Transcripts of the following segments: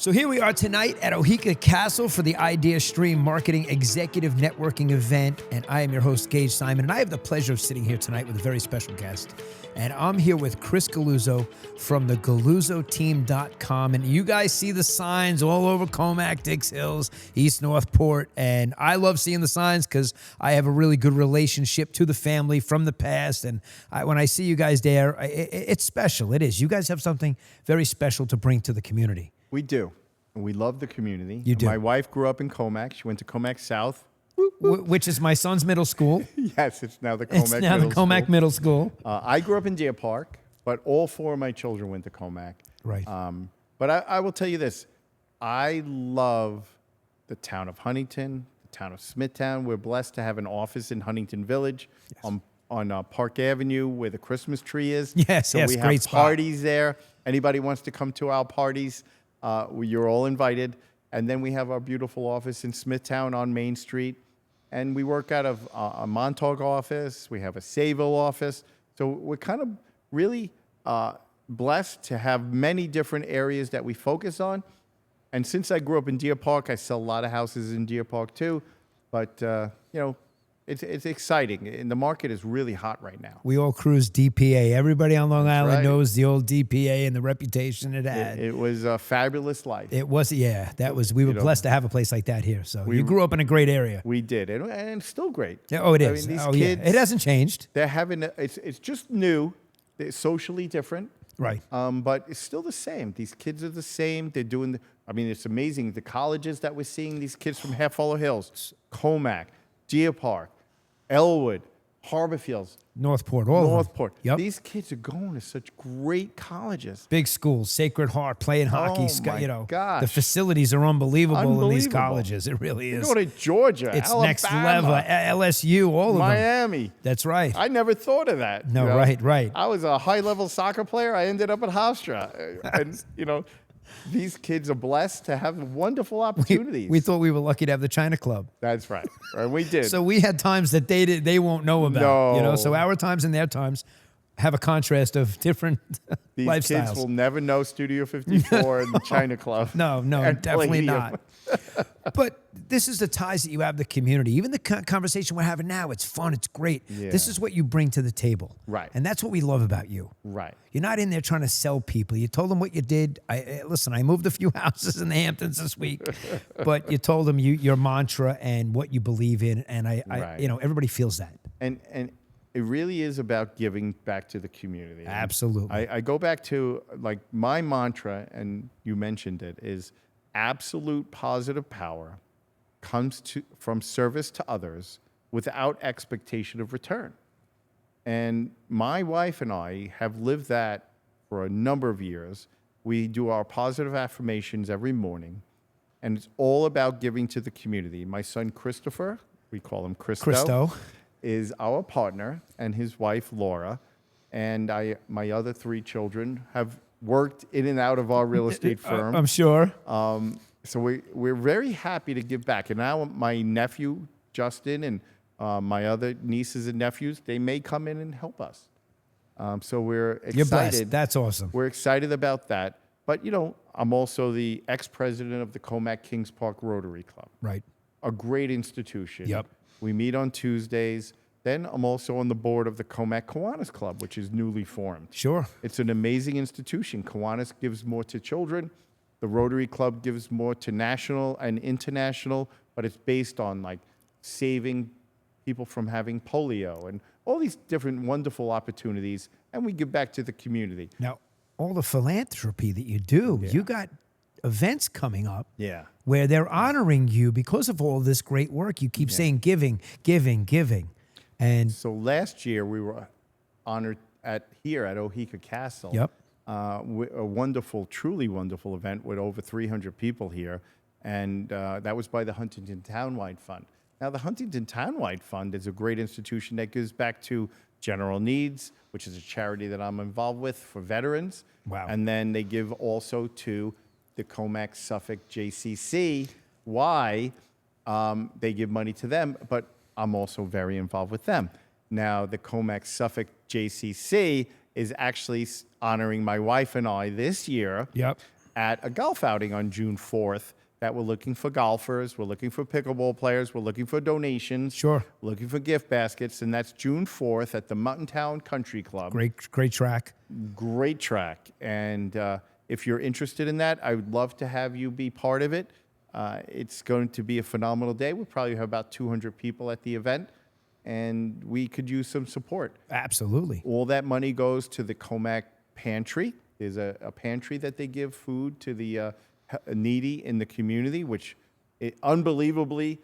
So here we are tonight at Ohika Castle for the Idea Stream Marketing Executive Networking event. And I am your host, Gage Simon. And I have the pleasure of sitting here tonight with a very special guest. And I'm here with Chris Galluzzo from the GalluzzoTeam.com. And you guys see the signs all over Comac, Dix Hills, East Northport. And I love seeing the signs because I have a really good relationship to the family from the past. And when I see you guys there, it's special. It is. You guys have something very special to bring to the community. We do. And we love the community. You do. My wife grew up in Comac. She went to Comac South. Which is my son's middle school. Yes, it's now the Comac It's now the Comac Middle School. I grew up in Deer Park, but all four of my children went to Comac. Right. But I will tell you this. I love the town of Huntington, the town of Smithtown. We're blessed to have an office in Huntington Village on Park Avenue where the Christmas tree is. Yes, so yes, we great have spot. parties there. Anybody wants to come to our parties, you're all invited. And then we have our beautiful office in Smithtown on Main Street. And we work out of a Montauk office. We have a Sayville office. So we're kind of really blessed to have many different areas that we focus on. And since I grew up in Deer Park, I sell a lot of houses in Deer Park too. But, it's exciting. And the market is really hot right now. We all cruise DPA. Everybody on Long Island right. knows the old DPA and the reputation it had. It was a fabulous life. It was, yeah. That was. We were blessed to have a place like that here. So you grew up in a great area. We did. And it's still great. Yeah, oh, it is. I mean, these kids, it hasn't changed. They're having, it's just new. They're socially different. Right. But it's still the same. These kids are the same. They're doing, it's amazing. The colleges that we're seeing, these kids from Half Hollow Hills, Comac, Deer Park, Elwood, Harborfields, Northport, all Northport. of them. Yep. These kids are going to such great colleges. Big schools, Sacred Heart, playing hockey. my gosh. The facilities are unbelievable in these Unbelievable. colleges. It really is. You go to Georgia, It's Alabama, next level. LSU, all of them. Miami. That's right. I never thought of that. No, right. I was a high-level soccer player. I ended up at Hofstra. And, these kids are blessed to have wonderful opportunities. We thought we were lucky to have the China Club. That's right. And we did. So we had times that they won't know about. No. So our times and their times have a contrast of different These lifestyles. kids will never know Studio 54 and the China Club. No, and definitely Palladium. not. But this is the ties that you have in the community. Even the conversation we're having now, it's fun, it's great. Yeah. This is what you bring to the table. Right. And that's what we love about you. Right. You're not in there trying to sell people. You told them what you did. Listen, I moved a few houses in the Hamptons this week, but you told them your mantra and what you believe in, and Right. everybody feels that. And it really is about giving back to the community. Absolutely. I go back to, my mantra, and you mentioned it, is absolute positive power comes from service to others without expectation of return. And my wife and I have lived that for a number of years. We do our positive affirmations every morning, and it's all about giving to the community. My son, Christopher, we call him Christo, is our partner, and his wife, Laura, and my other three children have worked in and out of our real estate firm. I'm sure. So we're very happy to give back. And now my nephew, Justin, and my other nieces and nephews, they may come in and help us. So we're excited. You're blessed. That's awesome. We're excited about that. But, I'm also the ex-president of the Comac Kings Park Rotary Club. Right. A great institution. Yep. We meet on Tuesdays. Then I'm also on the board of the Comac Kiwanis Club, which is newly formed. Sure. It's an amazing institution. Kiwanis gives more to children. The Rotary Club gives more to national and international, but it's based on saving people from having polio and all these different wonderful opportunities, and we give back to the community. Now, all the philanthropy that you do, you got events coming up where they're honoring you because of all this great work. You keep saying giving. And so last year we were honored here at Ohika Castle. Yep. A wonderful, truly wonderful event with over 300 people here, and that was by the Huntington Townwide Fund. Now, the Huntington Townwide Fund is a great institution that gives back to General Needs, which is a charity that I'm involved with for veterans. Wow. And then they give also to the Comac Suffolk JCC. Why? They give money to them, but I'm also very involved with them. Now, the Comac Suffolk JCC is actually honoring my wife and I this year Yep. at a golf outing on June 4th that we're looking for golfers, we're looking for pickleball players, we're looking for donations. Sure. Looking for gift baskets, and that's June 4th at the Mutton Town Country Club. Great track. Great track. And if you're interested in that, I would love to have you be part of it. It's going to be a phenomenal day. We'll probably have about 200 people at the event, and we could use some support. Absolutely. All that money goes to the Comac Pantry. There's a pantry that they give food to the needy in the community, which unbelievably,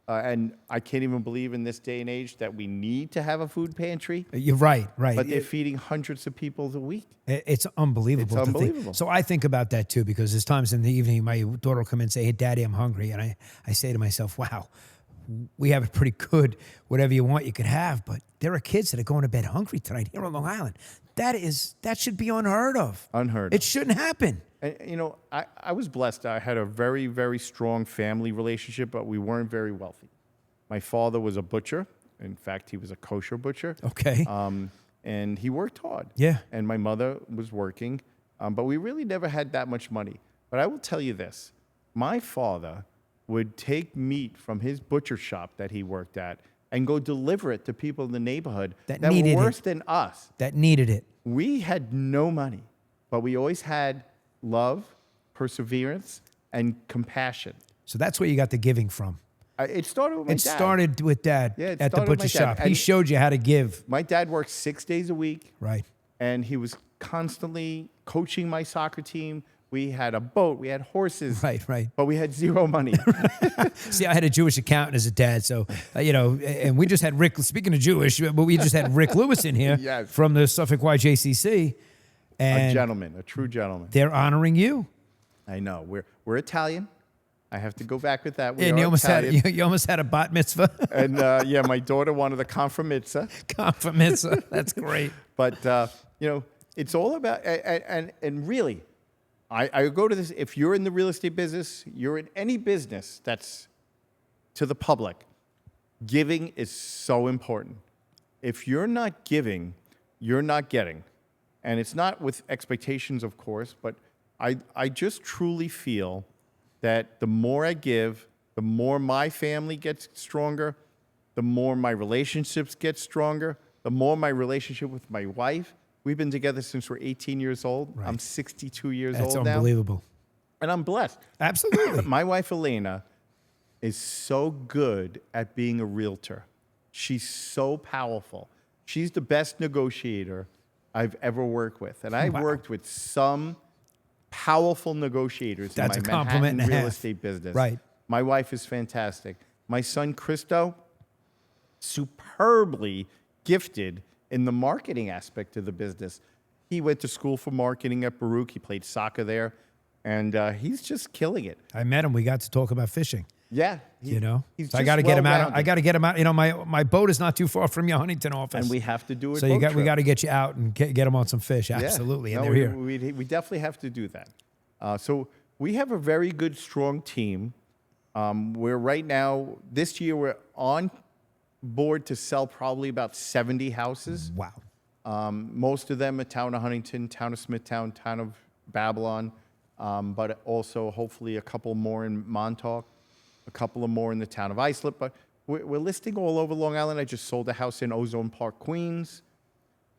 and I can't even believe in this day and age that we need to have a food pantry. You're right. But they're feeding hundreds of people a week. It's unbelievable. It's to think. unbelievable. So I think about that too, because there's times in the evening my daughter will come in and say, "Hey, Daddy, I'm hungry," and I say to myself, "Wow, we have it pretty good. Whatever you want, you could have." But there are kids that are going to bed hungry tonight here on Long Island. That should be unheard of. Unheard of. It shouldn't happen. And, you know, I was blessed. I had a very, very strong family relationship, but we weren't very wealthy. My father was a butcher. In fact, he was a kosher butcher. Okay. And he worked hard. Yeah. And my mother was working, but we really never had that much money. But I will tell you this. My father would take meat from his butcher shop that he worked at and go deliver it to people in the neighborhood That were needed worse it. than us. That needed it. We had no money, but we always had love, perseverance, and compassion. So that's where you got the giving from. It started with my It dad. started with Dad Yeah, it at the started with my butcher dad. shop. He And- showed you how to give. My dad worked 6 days a week, Right. and he was constantly coaching my soccer team. We had a boat, we had horses, Right. but we had zero money. See, I had a Jewish accountant as a dad, so and we just had Rick. Speaking of Jewish, but we just had Rick Lewis in here Yes. from the Suffolk YJCC, and A gentleman, a true gentleman. they're honoring you. I know. We're Italian. I have to go back with that. We And are you almost Italian. had you almost had a bat mitzvah, And yeah, my daughter wanted a confirmitzah. confirm mitzvah. That's great. But it's all about and really, I go to this. If you're in the real estate business, you're in any business that's to the public. Giving is so important. If you're not giving, you're not getting, and it's not with expectations, of course. But I just truly feel that the more I give, the more my family gets stronger, the more my relationships get stronger, the more my relationship with my wife. We've been together since we're 18 years old. Right. I'm 62 years That's old now. unbelievable. And I'm blessed. Absolutely. My wife, Elena, is so good at being a realtor. She's so powerful. She's the best negotiator I've ever worked with. And I've Wow. worked with some powerful negotiators That's in a my compliment Manhattan and a real half. estate business. Right. My wife is fantastic. My son, Christo, superbly gifted in the marketing aspect of the business. He went to school for marketing at Baruch. He played soccer there, and he's just killing it. I met him. We got to talk about fishing. Yeah, He's so I got to get him out. I got to get him out. My boat is not too far from your Huntington office, and we have to do it. So we got to get you out and get him on some fish. Absolutely, and no, they're we, here. We definitely have to do that. So we have a very good, strong team. We're right now, this year, we're on board to sell probably about 70 houses. Wow. Most of them at town of Huntington, town of Smithtown, town of Babylon, but also hopefully a couple more in Montauk, a couple of more in the town of Islip. But we're listing all over Long Island. I just sold a house in Ozone Park, Queens.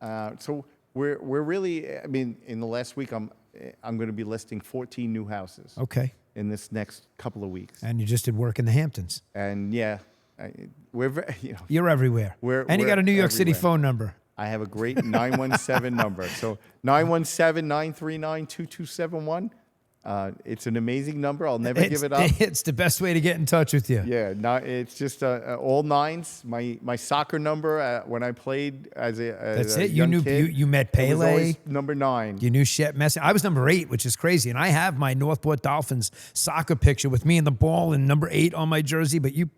So we're really, I mean, in the last week, I'm going to be listing 14 new houses. Okay. In this next couple of weeks. And you just did work in the Hamptons. And yeah, we're very, You're everywhere. And you got a New York City phone number. I have a great 917 number. So 917-939-2271. It's an amazing number. I'll never give it up. It's the best way to get in touch with you. Yeah, it's just all nines. My soccer number when I played as That's a it. young kid, You met it was Pele. always number 9. You knew Shep Messi. I was number 8, which is crazy. And I have my Northport Dolphins soccer picture with me and the ball and number 8 on my jersey. But you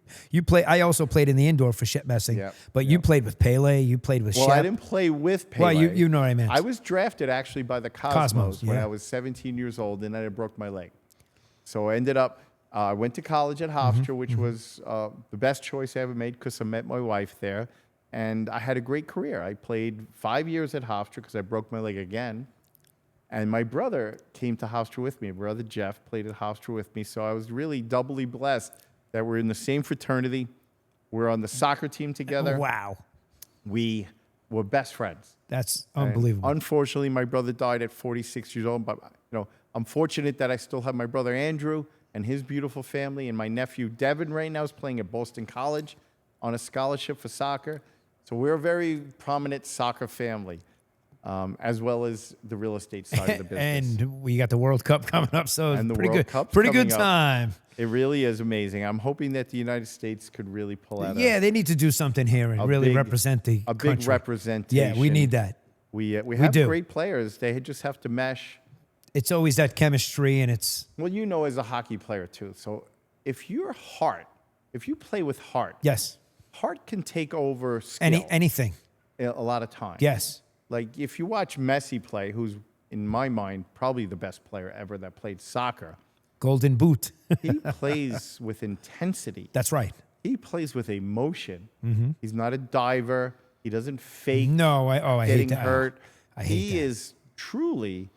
play. I also played in the indoor for Shep Messing. Yeah, But you played with Pele. You played with Well, Shep. I didn't play with Pele. Well, you know what I meant. I was drafted actually by the Cosmos when yeah. I was 17 years old, and then I broke my leg. So I ended up, I went to college at Hofstra, which was the best choice I ever made because I met my wife there. And I had a great career. I played 5 years at Hofstra because I broke my leg again. And my brother came to Hofstra with me. My brother Jeff played at Hofstra with me. So I was really doubly blessed that we're in the same fraternity. We're on the soccer team together. Wow. We were best friends. That's And unbelievable. unfortunately, my brother died at 46 years old. But I'm fortunate that I still have my brother Andrew and his beautiful family, and my nephew Devin right now is playing at Boston College on a scholarship for soccer. So we're a very prominent soccer family, as well as the real estate side of the business. And we got the World Cup coming up, so And it's the pretty World good. Cup's Pretty good coming up. time. It really is amazing. I'm hoping that the United States could really pull out Yeah, they need to do something here and a really big- represent the a country. big representation. Yeah, we need that. We have do. great players. They just have to mesh. It's always that chemistry, and it's Well, as a hockey player too. So if you play with heart, yes, heart can take over skill anything. a lot of times. Yes, Like if you watch Messi play, who's in my mind probably the best player ever that played soccer, Golden Boot. he plays with intensity. That's right. He plays with emotion. He's not a diver. He doesn't fake No, I hate getting that. hurt. I hate He that. is truly,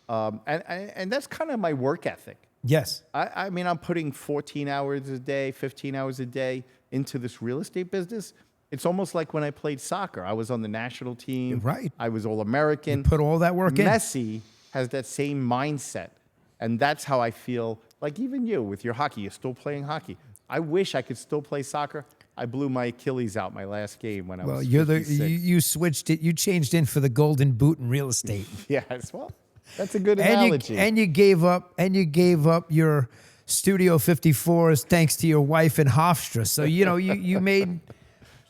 and that's kind of my work ethic. Yes, I mean, I'm putting 14 hours a day, 15 hours a day into this real estate business. It's almost like when I played soccer. I was on the national team. Right. I was All-American. put all that work in. Messi has that same mindset. And that's how I feel. Like even you with your hockey, you're still playing hockey. I wish I could still play soccer. I blew my Achilles out my last game when I was Well, 56. you switched it. You changed in for the Golden Boot in real estate. Yes, well, that's a good and analogy. you gave up your Studio 54s thanks to your wife in Hofstra. So you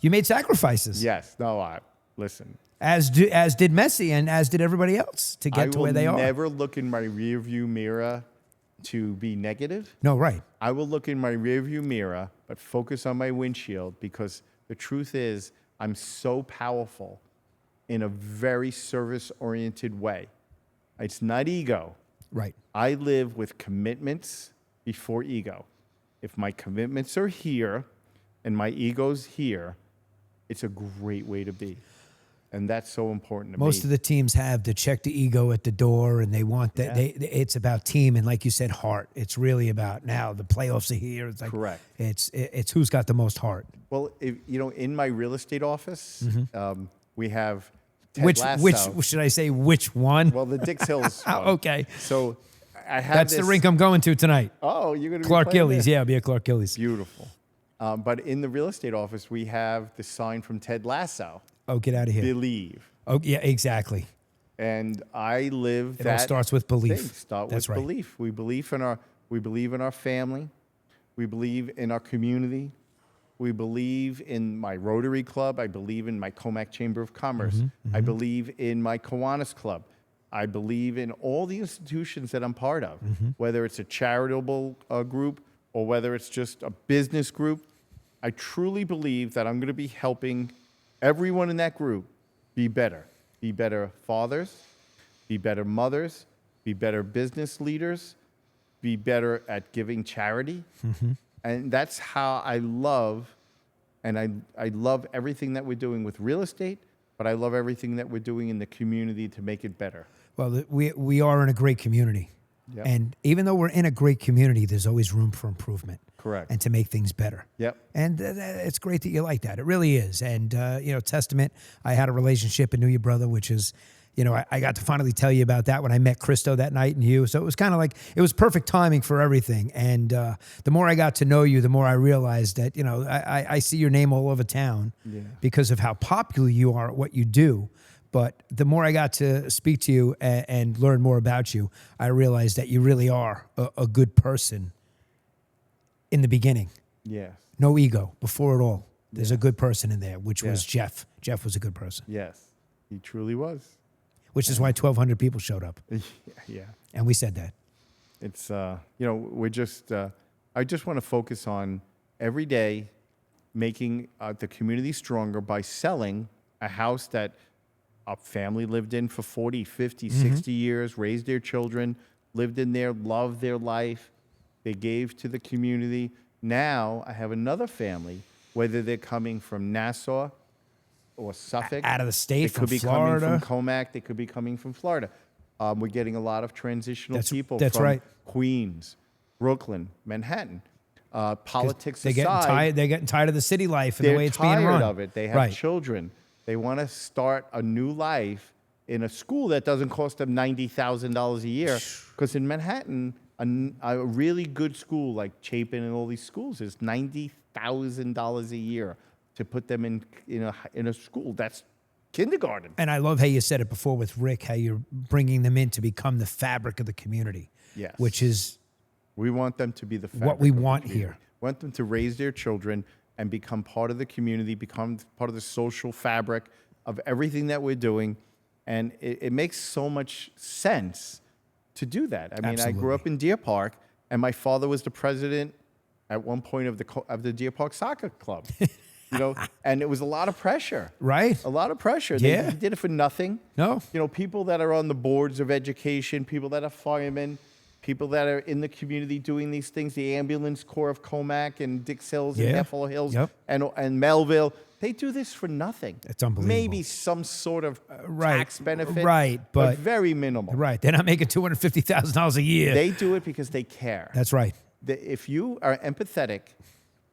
made sacrifices. Yes. No, listen. As did Messi and as did everybody else to get to where they I are. will never look in my rearview mirror to be negative. No, right. I will look in my rearview mirror, but focus on my windshield, because the truth is I'm so powerful in a very service-oriented way. It's not ego. Right. I live with commitments before ego. If my commitments are here and my ego's here, it's a great way to be. And that's so important to me. Most of the teams have to check the ego at the door, and they want that. Yeah. It's about team, and like you said, heart. It's really about now the playoffs are here. It's like Correct. It's who's got the most heart. Well, in my real estate office, we have Ted Which Lasso. should I say? Which one? Well, the Dix Hills one. Okay, So I have that's this. the rink I'm going to tonight. Oh, you're going to Clark be playing Gillies. there? Yeah, I'll be at Clark Gillies. Beautiful. But in the real estate office, we have the sign from Ted Lasso, Oh, get out of here. believe. Oh, yeah, exactly. And I live It all that starts with belief. thing. Start That's with right. belief. We believe in our family. We believe in our community. We believe in my Rotary Club. I believe in my Comac Chamber of Commerce. I believe in my Kiwanis Club. I believe in all the institutions that I'm part of, whether it's a charitable group or whether it's just a business group. I truly believe that I'm going to be helping everyone in that group be better fathers, be better mothers, be better business leaders, be better at giving charity. And that's how I love, and I love everything that we're doing with real estate, but I love everything that we're doing in the community to make it better. Well, we are in a great community. Yep. And even though we're in a great community, there's always room for improvement. Correct. And to make things better. Yep. And it's great that you like that. It really is. And, testament, I had a relationship and knew your brother, which is, I got to finally tell you about that when I met Christo that night and you. So it was kind of like, it was perfect timing for everything. And the more I got to know you, the more I realized that, I see your name all over town because of how popular you are at what you do. But the more I got to speak to you and learn more about you, I realized that you really are a good person in the beginning. Yes. No ego before it all. There's a good person in there, which was Jeff. Jeff was a good person, Yes. He truly was. which is why 1,200 people showed up. Yeah. And we said that. It's, we're just, I just want to focus on every day making the community stronger by selling a house that a family lived in for 40, 50, 60 years, raised their children, lived in there, loved their life. They gave to the community. Now I have another family, whether they're coming from Nassau or Suffolk. Out of the state, They from could be Florida. coming from Comac. They could be coming from Florida. We're getting a lot of transitional people that's from right. Queens, Brooklyn, Manhattan. Politics They're aside, getting tired of the city life and the way it's being run. they're tired of it. They have Right. children. They want to start a new life in a school that doesn't cost them $90,000 a year. Because in Manhattan, a really good school like Chapin and all these schools is $90,000 a year to put them in a school. That's kindergarten. And I love how you said it before with Rick, how you're bringing them in to become the fabric of the community. Yes. Which is We want them to be the fabric what we of the want community. here. We want them to raise their children and become part of the community, become part of the social fabric of everything that we're doing. And it makes so much sense to do that. I mean, I grew up in Deer Park, and my father was the president at one point of the Deer Park Soccer Club. And it was a lot of pressure. Right. A lot of pressure. Yeah. He did it for nothing. No. People that are on the boards of education, people that are firemen, people that are in the community doing these things, the ambulance corps of Comac and Dix Hills and Heffel Hills and Melville, they do this for nothing. It's unbelievable. Maybe some sort of tax benefit, but very minimal. Right. They're not making $250,000 a year. They do it because they care. That's right. If you are empathetic,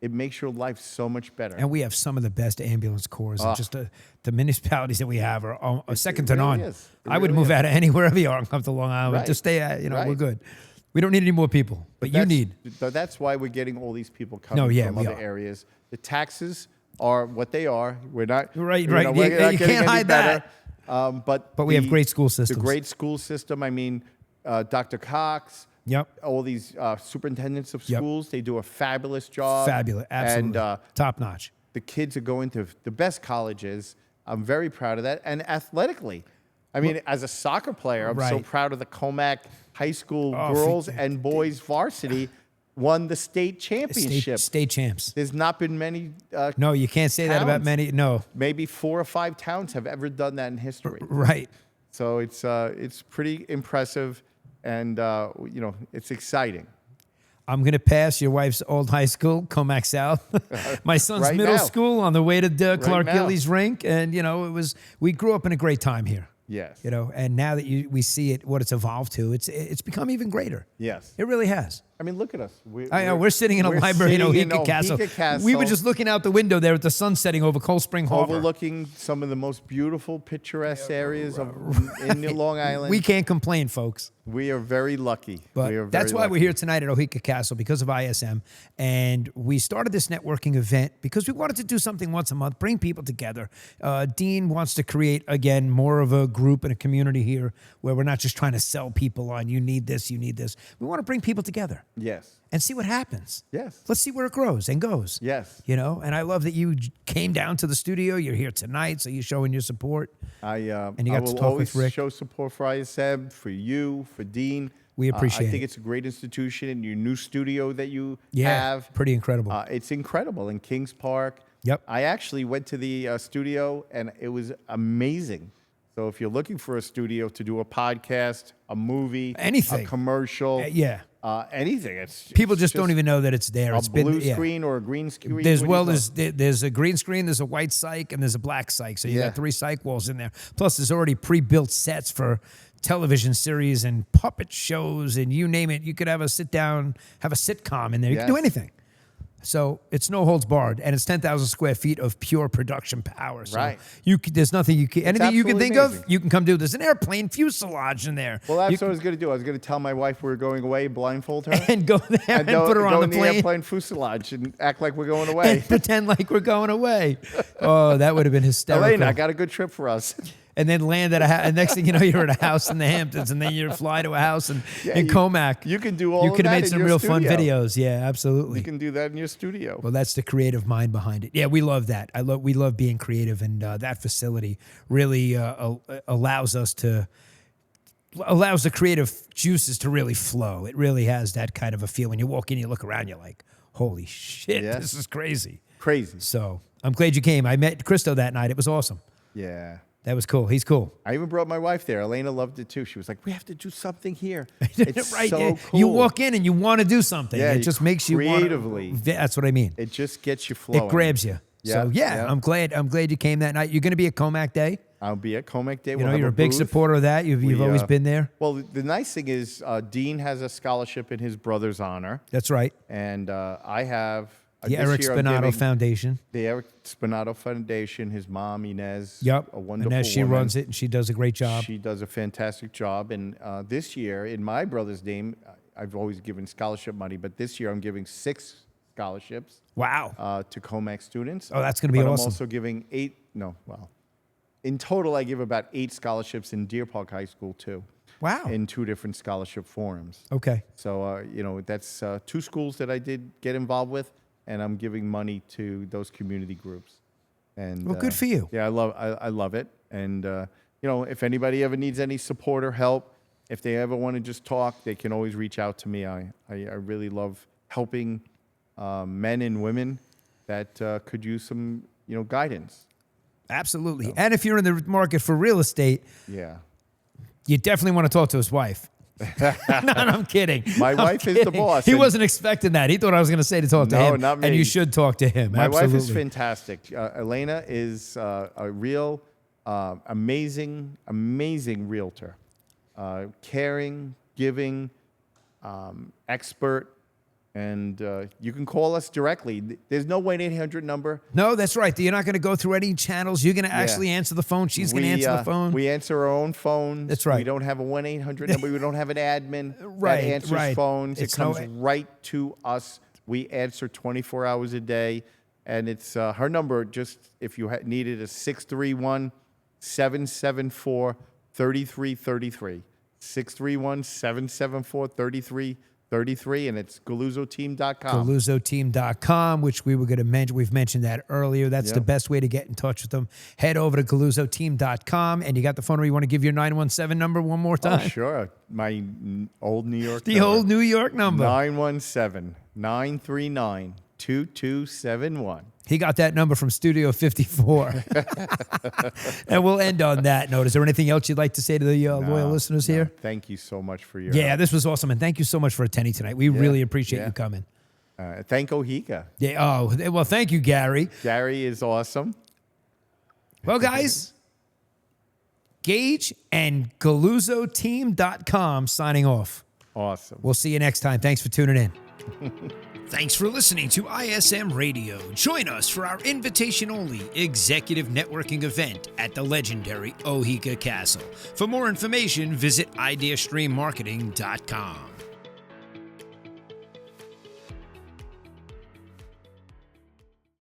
it makes your life so much better. And we have some of the best ambulance corps. And just the municipalities that we have are second to really none. is. It I would really move is. out of anywhere you are and come to Long Island. Right. Just stay, we're Right. good. We don't need any more people, but you need. That's why we're getting all these people coming from we other are. areas. The taxes are what they are. We're not Right. We're You not can't getting any hide better. that. But we have great school systems. The great school system. I mean, Dr. Cox. Yep. All these superintendents of Yep. schools, they do a fabulous job. Fabulous. Absolutely. And top notch. the kids are going to the best colleges. I'm very proud of that. And athletically, I mean, as a soccer player, I'm so Right. proud of the Comac High School Oh, girls and boys varsity won the state championship. State champs. There's not been many. No, you can't say that about towns. many. No. Maybe 4 or 5 towns have ever done that in history. Right. So it's pretty impressive, and it's exciting. I'm going to pass your wife's old high school, Comac South. My son's Right middle now. school on the way to Clark now. Gillies rink. And, we grew up in a great time here. Yes. And now that we see it, what it's evolved to, it's become even greater. Yes. It really has. I mean, look at us. I know, we're sitting in a we're library in sitting Oheka Castle. We were just looking out the window there at the sun setting over Cold Spring Harbor. overlooking some of the most beautiful, picturesque areas in Long Island. We can't complain, folks. We are very lucky. But we are very that's why lucky. we're here tonight at Oheka Castle, because of ISM. And we started this networking event because we wanted to do something once a month, bring people together. Dean wants to create, again, more of a group and a community here where we're not just trying to sell people on, you need this, you need this. We want to bring people together Yes. and see what happens. Yes. Let's see where it grows and goes. Yes. And I love that you came down to the studio. You're here tonight, so you're showing your support. And you got I to will talk always with Rick. show support for ISM, for you, for Dean. We appreciate I think it. it's a great institution, and your new studio that you Yeah, have. pretty incredible. It's incredible in Kings Park. Yep. I actually went to the studio, and it was amazing. So if you're looking for a studio to do a podcast, a movie, Anything. a commercial, anything, People it's just don't even know that it's there. a It's blue been, screen or a green screen. There's What do you call it? there's a green screen, there's a white cyc, and there's a black cyc. So you Yeah. got 3 cyc walls in there. Plus, there's already pre-built sets for television series and puppet shows, and you name it. You could have a sit down, have a sitcom in there. You can do Yes. anything. So it's no holds barred, and it's 10,000 square feet of pure production power. So Right. there's nothing you can, anything you can absolutely think amazing. of, you can come do. There's an airplane fuselage in there. Well, that's You what I was going to do. I was going to tell my wife we were going away, blindfold her, and go there and put her go on in the plane. airplane fuselage and act like we're going away. And pretend like we're going away. Oh, that would have been hysterical. Elena, I got a good trip for us. And then land at a house. And next thing you know, you're at a house in the Hamptons, and then you fly to a house in Comac. You can do all You of could have that made in some your real fun studio. videos. Yeah, absolutely. You can do that in your studio. Well, that's the creative mind behind it. Yeah, we love that. We love being creative, and that facility really allows the creative juices to really flow. It really has that kind of a feel. When you walk in, you look around, you're like, holy shit, Yes. this is crazy. Crazy. So I'm glad you came. I met Christo that night. It was awesome. Yeah. That was cool. He's cool. I even brought my wife there. Elena loved it too. She was like, we have to do something here. It's Right. so Yeah. cool. You walk in and you want to do something. Yeah, It you just makes you wanna- creatively. That's what I mean. It just gets you flowing. It grabs you. Yeah, So yeah. I'm glad you came that night. You're going to be at Comac Day? I'll be at Comac Day. You know, you're a big supporter of that. You've always been there. Well, the nice thing is Dean has a scholarship in his brother's honor. That's right. And I have... The Eric Spinato Foundation. The Eric Spinato Foundation, his mom, Inez. Yep. A wonderful Inez, she woman. runs it, and she does a great job. She does a fantastic job. And this year, in my brother's name, I've always given scholarship money, but this year I'm giving 6 scholarships. Wow. To Comac students. Oh, that's going to be but awesome. I'm also giving in total, I give about 8 scholarships in Deer Park High School, too. Wow. In 2 different scholarship forums. Okay. So, that's 2 schools that I did get involved with, and I'm giving money to those community groups. And well, good for you. Yeah, I love it. And, if anybody ever needs any support or help, if they ever want to just talk, they can always reach out to me. I really love helping men and women that could use some, guidance. Absolutely. And if you're in the market for real estate, you definitely want to talk to his wife. No, I'm kidding. My wife is the boss. He wasn't expecting that. He thought I was going to say to talk to him. No, not me. And you should talk to him. My Absolutely. wife is fantastic. Elena is a real amazing realtor. Caring, giving, expert. And you can call us directly. There's no 1-800 number. No, that's right. You're not going to go through any channels. You're going to actually answer the phone. She's going to answer the phone. We answer our own phones. That's right. We don't have a 1-800 number. We don't have an admin Right, that answers right. phones. It's it comes right to us. We answer 24 hours a day. And it's her number, just if you need it, is 631-774-3333. 631-774-3333. And it's GalluzzoTeam.com. GalluzzoTeam.com, which we were going to mention. We've mentioned that earlier. That's the best way to get in touch with them. Head over to GalluzzoTeam.com, and you got the phone number. You want to give your 917 number one more time? Oh, sure. My old New York The old New York number. 917-939-2271. He got that number from Studio 54. And we'll end on that note. Is there anything else you'd like to say to the loyal listeners here? Thank you so much for your Yeah, this was awesome. And thank you so much for attending tonight. We really appreciate you coming. Thank Ohika. Yeah. Oh, well, thank you, Gary. Gary is awesome. Well, guys, Gage and GalluzzoTeam.com signing off. Awesome. We'll see you next time. Thanks for tuning in. Thanks for listening to ISM Radio. Join us for our invitation-only executive networking event at the legendary Ohika Castle. For more information, visit ideastreammarketing.com.